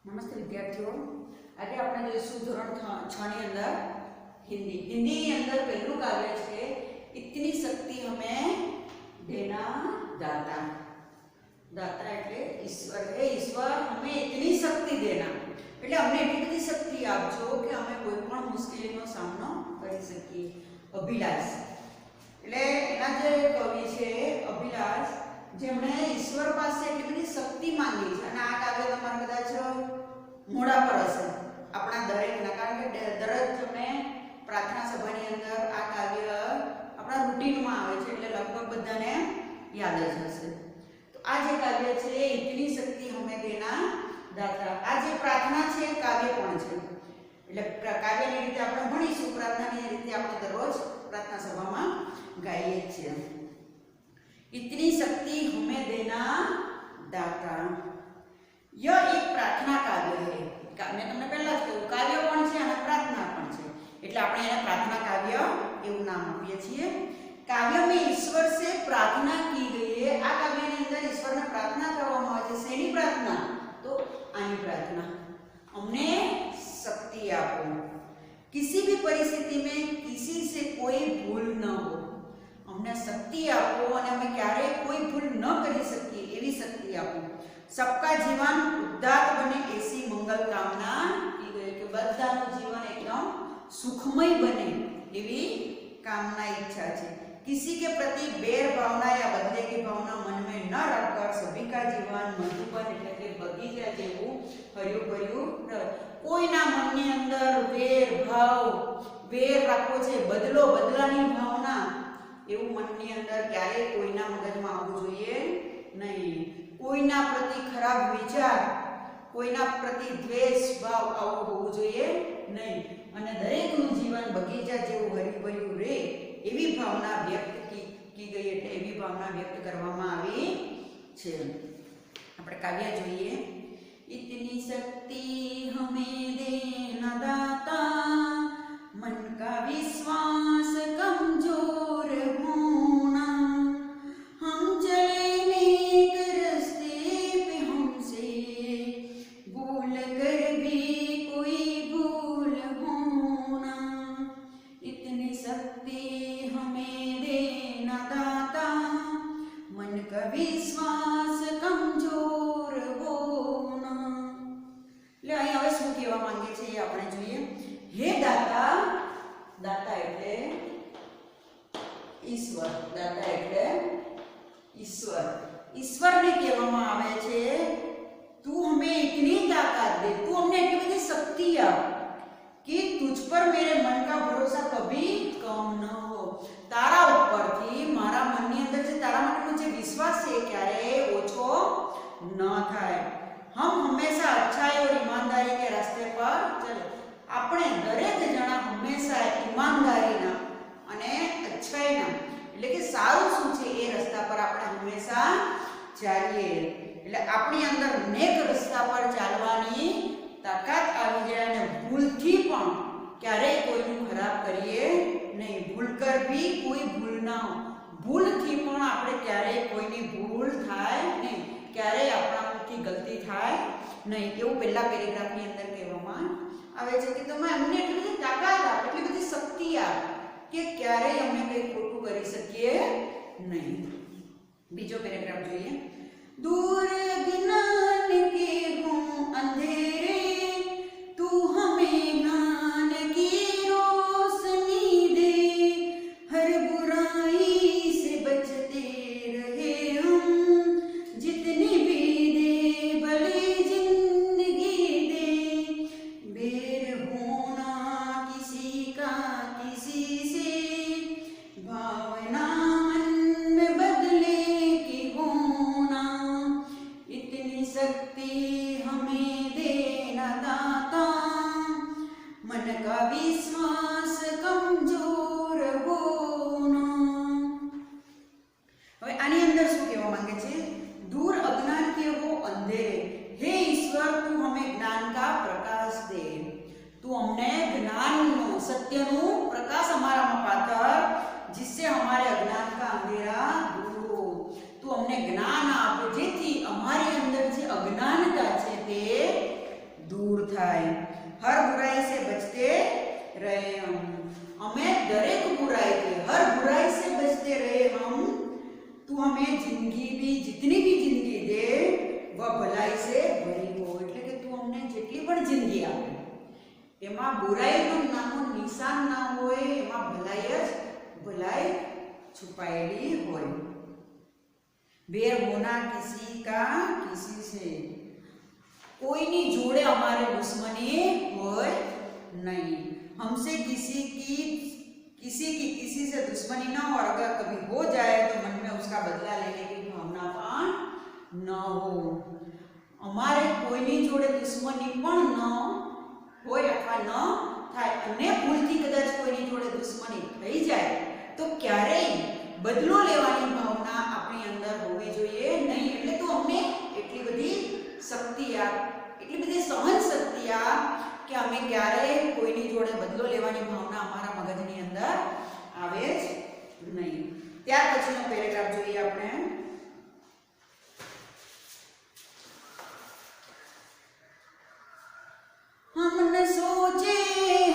नमस्ते विद्यार्थियों। आज આપણે જોઈશું ધોરણ 6 ની અંદર हिंदी ની અંદર પહેલું કાવ્ય છે इतनी शक्ति हमें देना दाता। दाता એટલે ઈશ્વર है। ईश्वर हमें इतनी शक्ति देना એટલે અમને એટલી બધી શક્તિ આપજો કે અમે કોઈ પણ મુશ્કેલીનો સામનો કરી શકીએ। અભિલાષ એટલે એના જે કવિ છે અભિલાષ જેમણે ઈશ્વર પાસે એટલી બધી શક્તિ માંગી છે અને આ કાવ્ય તમારે કદાચ મોડા પર હશે આપણા દરેકના, કારણ કે દરરોજ તમે પ્રાર્થના સભાની અંદર આ કાવ્ય આપણા રૂટીનમાં આવે છે એટલે લગભગ બધાને યાદ જ હશે। તો આ જે કાવ્ય છે ઇતની શક્તિ હમે દેના દાતા, આ જે પ્રાર્થના છે કાવ્ય પણ છે એટલે કાવ્યની રીતે આપણે ભણીશું, પ્રાર્થનાની રીતે આપણે દરરોજ પ્રાર્થના સભામાં ગાઈએ છીએ। इतनी शक्ति हमें देना दाता, यह एक प्रार्थना काव्य है। मैं તમને પહેલા જ કહ્યું કાવ્ય પણ છે અને પ્રાર્થના પણ છે એટલે આપણે એને પ્રાર્થના કાવ્ય એવું નામ આપીએ છીએ। काव्य में ईश्वर से प्रार्थना की गई है। આ કાવ્યની અંદર ઈશ્વરને પ્રાર્થના કરવામાં આવે છે। શેની પ્રાર્થના? તો આની પ્રાર્થના, અમને शक्ति આપો, किसी भी परिस्थिति में किसी से कोई भूल न हो। हमने शक्ति आपो અને અમે ક્યારે કોઈ ભૂલ ન કરી શકીએ એવી શક્તિ આપો। सबका जीवन उदात्त बने ऐसी मंगल कामना की गई कि બધાનું જીવન એકદમ સુખમય બને એવી कामना इच्छा है। किसी के प्रति बैर भावना या बदले की भावना मन में न रखकर सभी का जीवन मधुबन એટલે કે બગીચા જેવું હર્યું ભર્યું રહે। કોઈના મનની અંદર વેર રાખવો છે, બદલાની ભાવના એવું મનની અંદર ક્યારે કોઈના મગજમાં આવવું જોઈએ નહીં। કોઈના પ્રતિ ખરાબ વિચાર, કોઈના પ્રતિ દ્વેષ ભાવ આવું હોવું જોઈએ નહીં અને દરેકનું જીવન બગીચા જેવું હરીભર્યું રહે એવી ભાવના વ્યક્ત કી ગઈ એટલે એવી ભાવના વ્યક્ત કરવામાં આવી છે। આપણે કાવ્ય જોઈએ। इतनी शक्ति हमें देना दाता, मन का विश्वास कमजोर होना, हम चले नेक रास्ते पे हमसे भूल कर भी कोई भूल होना। इतनी शक्ति हमें देना दाता, मन का विश्वास कमजोर होना। ले અહીં હવે શું કહેવા માંગે છે એ આપણે જોઈએ। હે દાતા, દાતા એટલે ઈશ્વર, દાતા એટલે ईश्वर, ईश्वरને કહેવામાં આવે છે तू हमें इतनी ताकत दे, तू हमने इतनी बड़ी शक्ति आप कि तुझ पर मेरे मन का भरोसा कभी कम न हो। तारा ઉપરથી મારા મનની અંદર જે તારા માટેનો જે વિશ્વાસ છે ક્યારે ઓછો ન થાય। हम हमेशा अच्छाई और ईमानदारी के रास्ते पर चले। આપણે દરેક જણા હંમેશા ઈમાનદારીના અને અચ્છાઈના એટલે કે સારું શું છે એ રસ્તા પર આપણે હંમેશા ચાલીએ એટલે આપણી અંદર નેક રસ્તા પર ચાલવાની તાકાત આવી જાય અને ભૂલથી પણ ક્યારેય કોઈનું ખરાબ કરીએ નહીં। ભૂલ કર ભી કોઈ ભૂલ ના હો, ભૂલથી પણ આપણે ક્યારેય કોઈની ભૂલ થાય નહીં, ક્યારેય આપણાથી ગલતી થાય નહીં એવું પહેલા પેરેગ્રાફની અંદર કહેવામાં આવે છે કે તમે અમને એટલી બધી તાકાત આપ, એટલી બધી શક્તિ આપ કે ક્યારેય અમે કંઈ ખોટું કરી શકીએ નહીં। બીજો પેરેગ્રાફ જોઈએ। दूर ज्ञान के हों अंधेरे, तू हमें ज्ञान की रोशनी दे, हर बुराई से बचते रहे हम, जितनी भी दे भले जिंदगी दे, बैर होना किसी का किसी से, भावना मन में बदले की होना, रहे हम, हमें दरेक बुराई के, हर बुराई से बचते रहे हम। तू हमें जिंदगी भी, जितनी भी जिंदगी दे वह भलाई से भरी हो, એટલે કે તું અમને જેટલી પણ જિંદગી આપે એમાં બુરાઈનું નામનું નિશાન ના હોય, એમાં ભલાઈ જ ભલાઈ છુપાયેલી હોય। બેર હોના કિસી કા કિસી से, કોઈની જોડે અમારે દુશ્મની હોય नहीं, हमसे किसी की किसी से दुश्मनी ना हो, और अगर कभी हो जाए तो मन में उसका बदला लेने की भावना पण न हो। અમારે કોઈની જોડે દુશ્મની પણ ન હોય અથવા ન થાય, અને ભૂલથી કદાચ કોઈની જોડે દુશ્મની થઈ જાય તો ક્યારેય બદલો લેવાની ભાવના આપણી અંદર હોવી જોઈએ નહીં। એટલે તો અમને એટલી બધી શક્તિ આપ, એટલી બધી સહન શક્તિ આપ કે અમે ક્યારેય કોઈની જોડે બદલો લેવાની ભાવના અમારા મગજની અંદર આવે જ નહીં। ત્યાર પછીનો પેરેગ્રાફ જોઈએ આપણે। हम न सोचे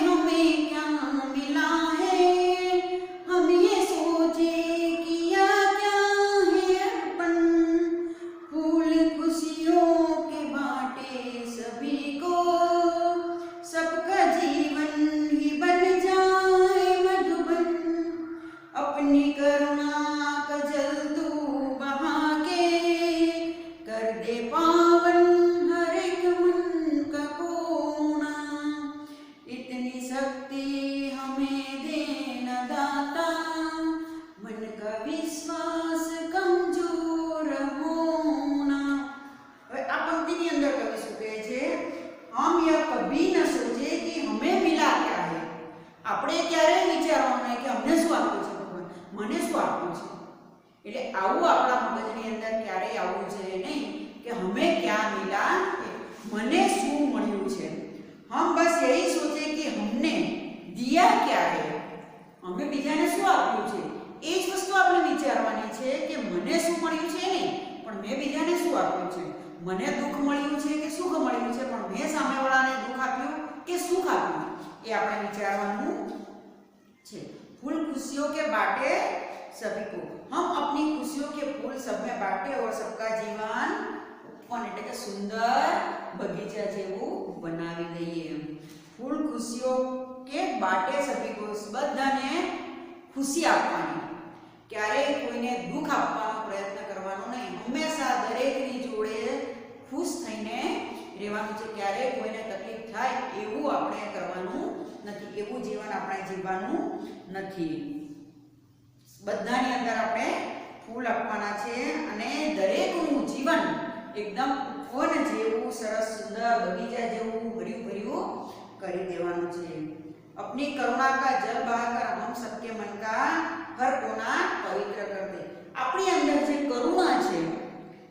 हमें क्या मिला है, हम ये सोचे किया क्या है अपन, फूल खुशियों के बाटे सभी को, सबका जीवन ही बन जाए मधुबन, अपनी करुणा का जल तू बहा के, कर दे पावन हर एक मन का कोना, इतनी शक्ति हमें देना दाता, मन का विश्वास कमजोर होना। आ पंक्तिनी अंदर कवि શું કહે છે? हम यह कभी न सोचे कि हमें मिला क्या है, આપણે ક્યારે વિચારવાનું નહીં કે અમને શું આપ્યું છે ભગવાન, મને શું આપ્યું છે। એટલે આવું આપણા મગજની અંદર ક્યારેય આવવું જોઈએ નહીં કે हमें क्या मिला है, મને શું મળ્યું છે। हम बस यही सोचे कि हमने दिया क्या है, हमें બીજાને શું આપ્યું છે એ જ વસ્તુ આપણે વિચારવાની છે કે મને શું મળ્યું છે નહીં, પણ મેં બીજાને શું આપ્યું છે। મને દુઃખ મળ્યું છે કે સુખ મળ્યું છે, પણ મેં સામેવાળાને દુઃખ આપ્યું કે સુખ આપ્યું એ આપણે વિચારવાનું છે। फूल खुशियों के बाटे सभी को, हम अपनी खुशियों के फूल सब में बांटे और सबका जीवन उपवन એટલે કે સુંદર બગીચા જેવું બનાવી દઈએ। फूल खुशियों के बाटे सभी को, બધાને ખુશી આપવાની, ક્યારેય કોઈને દુઃખ આપવાનો પ્રયત્ન કરવાનો નહીં, હંમેશા દરેકની જોડે ખુશ થઈને રહેવાનું છે। ક્યારેય કોઈને તકલીફ થાય એવું આપણે કરવાનું નથી, એવું જીવન આપણે જીવવાનું નથી। બધાની અંદર આપણે ફૂલ આપવાના છે અને દરેકનું જીવન એકદમ વન જેવું સરસ સુંદર બગીચા જેવું ભર્યું ભર્યું કરી દેવાનું છે। अपनी करुणा का जल बहाकर हम सबके मन का हर कोना पवित्र कर दे, આપણી અંદર જે કરુણા છે,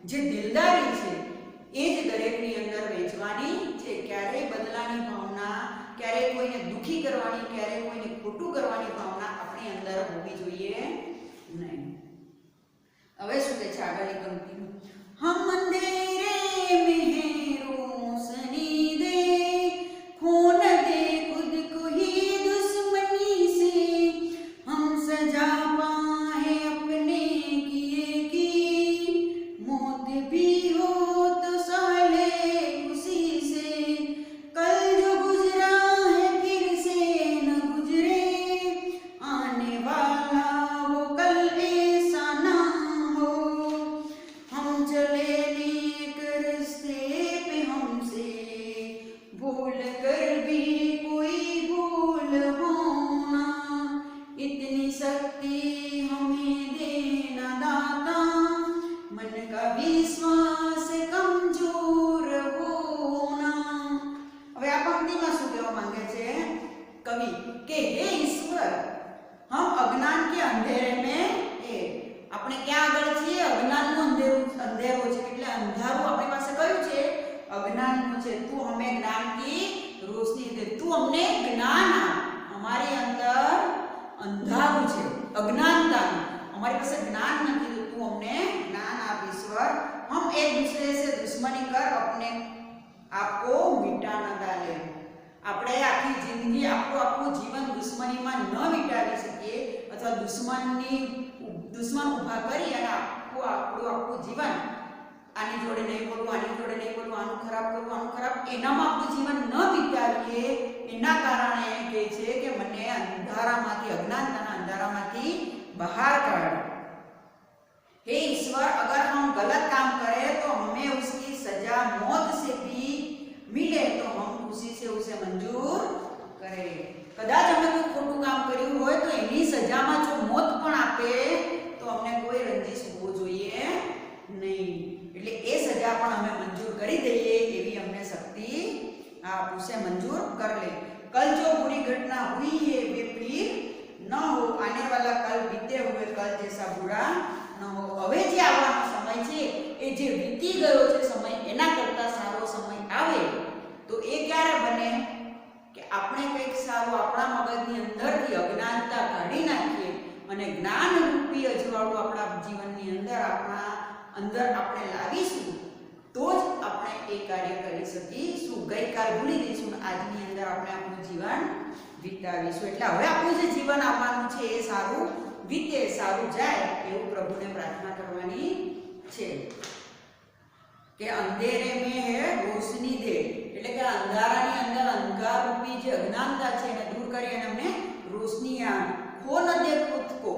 જે દિલદારી છે એ જ દરેકની અંદર વેચવાની છે। ક્યારેય બદલાની ભાવના, ક્યારેય કોઈને દુખી કરવાની, ક્યારેય કોઈને ખોટું કરવાની ભાવના આપણી અંદર હોવી જોઈએ નહીં। હવે શું કહે છે આગળની પંક્તિમાં? हम अंधेरे में हैं रोशनी दे, खो न दे खुद को ही दुश्मनी से, हम सजा पाए अपने किए की, मौत भी हो तो साले खुशी से, कल जो गुजरा है फिर से न गुजरे, आने वाला वो कल ऐसा ना हो, हम चले नेक रास्ते पे हमसे, भूल कर भी कोई भूल होना, इतनी शक्ति हमें देना दाता, मन का विश्वास कमजोर होना। હવે આ પંક્તિમાં શું કહેવા માંગે છે કવિ કે હે ઈશ્વર, हम अज्ञान के अंधेरे में है, આપણે ક્યાં આગળ છીએ? અજ્ઞાનનું અંધેરો છે, એટલે અંધારું આપણી પાસે કયું છે? અજ્ઞાનનું છે। તું હમે જ્ઞાન की रोशनी दे, તું અમને જ્ઞાન આપ, અમારી અંદર અંધારું છે, અજ્ઞાનતાનું, અમારી પાસે જ્ઞાન નથી, તો તું અમને જ્ઞાન આપ ઈશ્વર। हम एक दूसरे से दुश्मनी कर अपने आप को मिटा न डाले, આપણે આખી જિંદગી આખું જીવન દુશ્મનીમાં ન વિતાવી શકીએ અથવા દુશ્મન ઊભા કરી અને આપણું જીવન આની જોડે નહીં બોલવું, આની જોડે નહીં બોલવું, આનું ખરાબ કરવું, આનું ખરાબ, એનામાં આપણું જીવન ન વિતાવીએ એના કારણે કહે છે કે મને અંધારામાંથી, અજ્ઞાનતાના અંધારામાંથી બહાર કાઢ। हे ईश्वर, अगर हम गलत काम करें तो हमें उसकी सजा मौत से भी मिले तो हम खुशी से उसे मंजूर करें। कदाच हमें कोई खोटું કામ કર્યું હોય તો એની સજામાં જો મોત પણ આપે તો અમને કોઈ રંજીશ હોવો જોઈએ નહીં, એટલે એ સજા પણ અમે મંજૂર કરી દઈએ એવી અમને શક્તિ आप उसे मंजूर कर ले। कल जो बुरी घटना हुई है वे फिर न हो, आने वाला कल बीते हुए कल जैसा बुरा न हो। હવે જે આવવાનો સમય છે એ જે વીતી ગયો છે સમય એના કરતા સારો સમય આવે તો એ ક્યારે બને કે આપણે કંઈક સારું આપણા મગજની અંદરથી અજ્ઞાનતા કાઢી નાખીએ અને જ્ઞાન રૂપી અજવાળું આપણા જીવનની અંદર આપણે લાવીશું તો જ આપણે એ કાર્ય કરી શકીશું। ગઈકાલ ભૂલી દઈશું, આજની અંદર આપણે આપણું જીવન વિતાવીશું। એટલે હવે આપણું જે જીવન આવવાનું છે એ સારું વીતે, સારું જાય એવું પ્રભુને પ્રાર્થના કરવાની છે કે અંધેરે મેં હે રોશની દે, એટલે કે અંધારાની અંદર અંધકાર રૂપી જે અજ્ઞાનતા છે એને દૂર કરી અને અમને રોશની આપ, ખો ન દે ખુદ કો,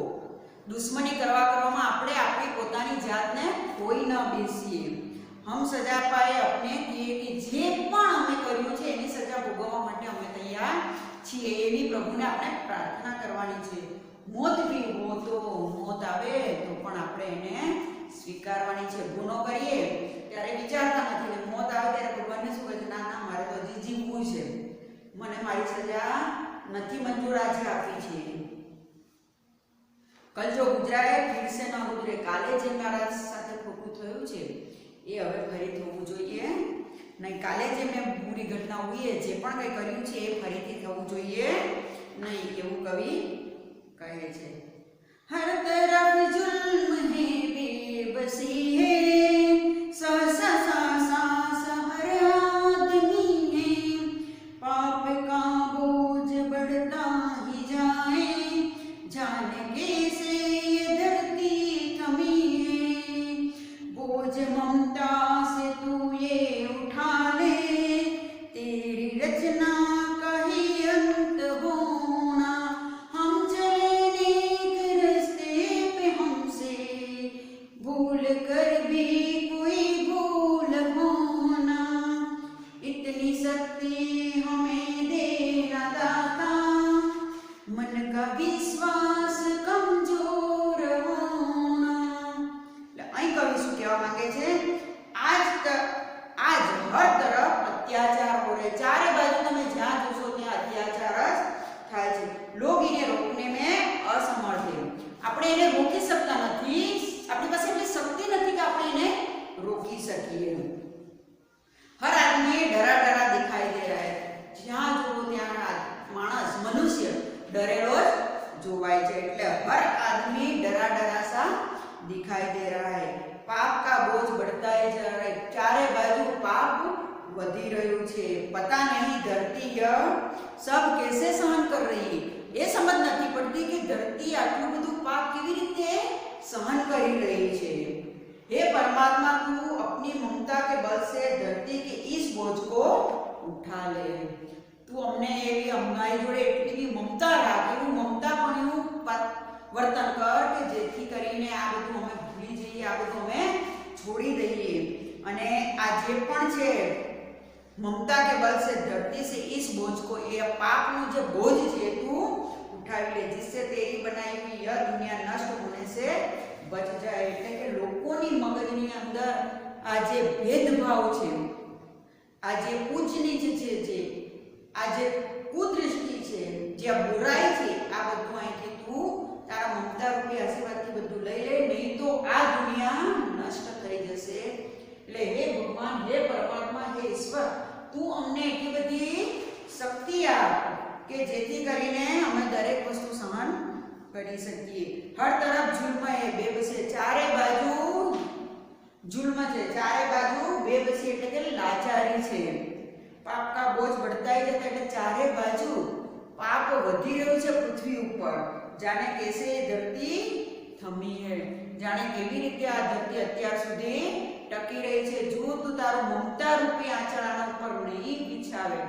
દુશ્મની કરવામાં આપણે આપણી પોતાની જાતને ખોઈ ન બેસીએ। हम सजा पाए अपने किए कि जे पण અમે કર્યું છે એની સજા ભોગવવા માટે અમે તૈયાર છીએ એવી પ્રભુને આપણે પ્રાર્થના કરવાની છે। મોત ભી હો તો મોત આવે તો પણ આપણે એને સ્વીકારવાની છે। ગુનો કરીએ ત્યારે વિચારતા નથી ને મોત આવે ત્યારે ભગવાનને શું કહે છે, ના ના મારે તો હજી જીવવું છે, મને મારી સજા નથી મંજૂર આજે આપી છે। કલ જો ગુજરાય ફિર સે ન ગુજરે, કાલે જે મારા સાથે ખોટું થયું છે એ હવે ફરી થવું જોઈએ નહીં, કાલે જે મેં બુરી ઘટના हुई જે પણ કંઈ કર્યું છે એ ફરીથી થવું જોઈએ નહીં એવું કવિ કહે છે। હર તરફ जुल्म है बेबसी है, सहसा सांस हर आदमी है, पाप का बोझ बढ़ता ही जाए, जाने कैसे ये धरती थमी है, बोझ ममता से तू ये उठा ले, तेरी रचना का ही अंत होना, हम चले नेक रास्ते पे हमसे भूल कर भी कोई भूल होना, इतनी शक्ति हमें देना दाता, मन का विश्वास कमजोर होना। અહીં કવિ શું કહેવા માંગે છે, आज हर तरफ अत्याचार हो रहे, चारे बाजू તમે જ્યાં જોશો ત્યાં અત્યાચાર જ થાય છે। लोग इन्हें रोकने में असमर्थ है, આપણે એને રોકી શકતા નથી, આપણી પાસે એટલી શક્તિ નથી કે આપણે એને રોકી શકીએ। हर आदमी डरा डरा दिखाई दे रहा है, જ્યાં જોવો ત્યાં માણસ મનુષ્ય ડરેલો જ જોવાય છે, એટલે हर आदमी डरा डरा सा दिखाई दे रहा है, पाप का बोझ बढ़ता ही जा रहा है, चारे बाजू पाप वधी રહ્યું છે। पता नहीं धरती यह सब कैसे सहन कर रही है, ये समझ નથી પડતી कि धरती આટલું બધું પાપ કેવી રીતે सहन કરી રહી છે। हे परमात्मा, तू अपनी ममता के बल से धरती के इस बोझ को उठा ले, तू અમને એવી અમારી જોડે એટલી મમતા રાખ, એવું મમતાપણું વર્તન કર કે જેથી કરીને આ બધું અમે ભૂલી જઈએ, આ બધું અમે છોડી દઈએ અને આ જે પણ છે ममता के बल से धरती से इस बोझ को, ये पापનું જે બોझ છે તું ઉઠાવી લે, जिससे तेरी बनाई हुई यह दुनिया नष्ट होने से बच जाए। એટલે કે લોકોની મગજની અંદર આ જે ભેદભાવ છે, આ જે ઊંચ નીચ છે, આ જે કુદૃષ્ટિ છે, જે બુરાઈ છે, આ બધું અહીંથી તું તારા મમતા રૂપી આશીર્વાદથી બધું લઈ લે, નહીં તો આ દુનિયા નષ્ટ થઈ જશે। એટલે હે ભગવાન, હે પરમાત્મા, હે ઈશ્વર, તું અમને એટલી બધી શક્તિ આપ કે જેથી કરીને અમે દરેક વસ્તુ સહન કરી શકીએ। હર તરફ જુલ્મ હે બેબસી, ચારે બાજુ જુલ્મ છે, ચારે બાજુ બેબસી એટલે કે લાચારી છે, पाप का बोझ बढ़ता ही जाता है એટલે ચારે બાજુ પાપ વધી રહ્યું છે પૃથ્વી ઉપર જાણે કેસે ધરતી થમી હે જાણે કેવી રીતે આ ધરતી અત્યાર સુધી ટકી રહી છે જો તું તારું મમતા રૂપી આંચળ આના ઉપર નહીં બિછાવે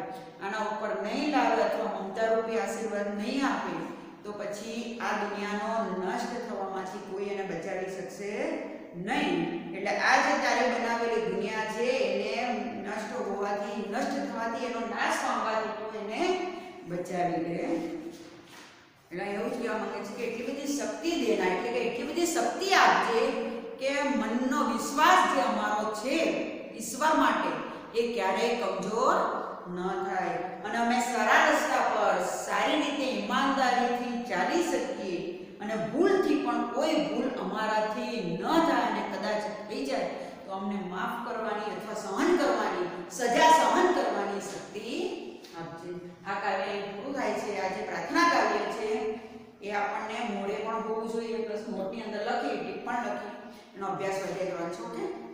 આના ઉપર નહીં લાવે અથવા મમતા રૂપી આશીર્વાદ નહીં આપે તો પછી આ દુનિયાનો નષ્ટ થવામાંથી કોઈ એને બચાવી શકશે નહીં એટલે આ જે તારે બનાવેલી દુનિયા છે એને નષ્ટ હોવાથી નષ્ટ થવાથી એનો નાશ પામવાથી તું એને બચાવી લે એટલે એવું જ કહેવા માંગે છે કે એટલી બધી શક્તિ દેના એટલે કે એટલી બધી શક્તિ આપજે કે મનનો વિશ્વાસ જે અમારો છે ઈશ્વર માટે એ ક્યારેય કમજોર ન થાય અને અમે સારા રસ્તા પર સારી રીતે ઈમાનદારીથી ચાલી શકીએ અને ભૂલથી પણ કોઈ ભૂલ અમારાથી ન થાય અને કદાચ થઈ જાય તો અમને માફ કરવાની અથવા સહન કરવાની સજા સહન કરવાની શક્તિ આપજે આ કાવ્ય પૂરું થાય છે આ જે પ્રાર્થના કાવ્ય છે એ આપણને મોડે પણ હોવું જોઈએ પ્લસ નોટની અંદર લખી ટીપ પણ લખી એનો અભ્યાસ વધારે કરવાનો છે ઓકે